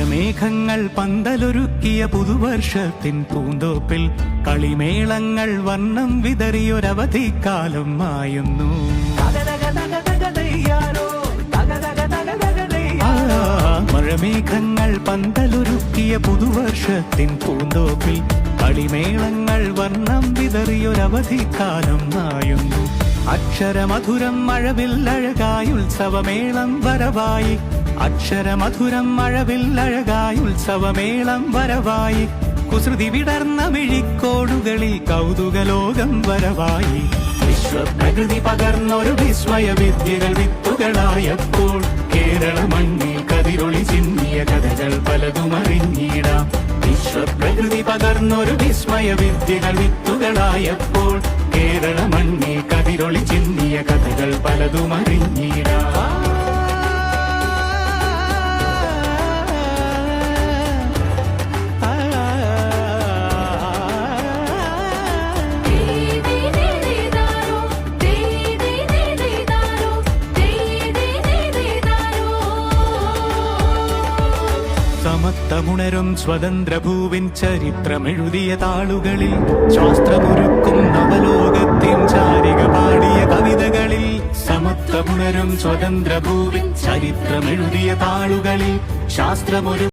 മഴമേഘങ്ങൾ പന്തലൊരുക്കിയ പുതുവർഷത്തിൻ പൂന്തോപ്പിൽ കളിമേളങ്ങൾ വർണ്ണം വിതറിയൊരവധിക്കാലം മായുന്നു. മഴമേഘങ്ങൾ പന്തലൊരുക്കിയ പുതുവർഷത്തിൻ പൂന്തോപ്പിൽ കളിമേളങ്ങൾ വർണ്ണം വിതറിയൊരവധിക്കാലം മായുന്നു. അക്ഷരമധുരം മഴവില്ലഴകായി ഉത്സവമേളം വരവായി, അക്ഷരമധുരം മഴവില്ലഴകായി ഉത്സവമേളം വരവായി, കുസൃതി വിടർന്ന മിഴിക്കോടുകളിൽ കൗതുകലോകം വരവായി. വിശ്വപ്രകൃതി പകർന്നൊരു വിസ്മയ വിദ്യകൾ വിത്തുകളായപ്പോൾ കേരള മണ്ണിൽ കതിരൊളി ചിന്തിയ കഥകൾ പലതും അറിഞ്ഞിടാം. വിശ്വപ്രകൃതി പകർന്നൊരു വിസ്മയ വിദ്യകൾ വിത്തുകളായപ്പോൾ കേരള മണ്ണിൽ കതിരൊളി ചിന്തിയ കഥകൾ പലതും അറിഞ്ഞിടാം. സമത്വമുണരും സ്വതന്ത്ര ഭൂവിൻ ചരിത്രമെഴുതിയ താളുകളിൽ, ശാസ്ത്രമൊരുക്കും നവലോകത്തിൻ ചാരിക പാടിയ കവിതകളിൽ, സമത്വമുണരും സ്വതന്ത്ര ഭൂവിൻ ചരിത്രമെഴുതിയ താളുകളിൽ, ശാസ്ത്രമൊരു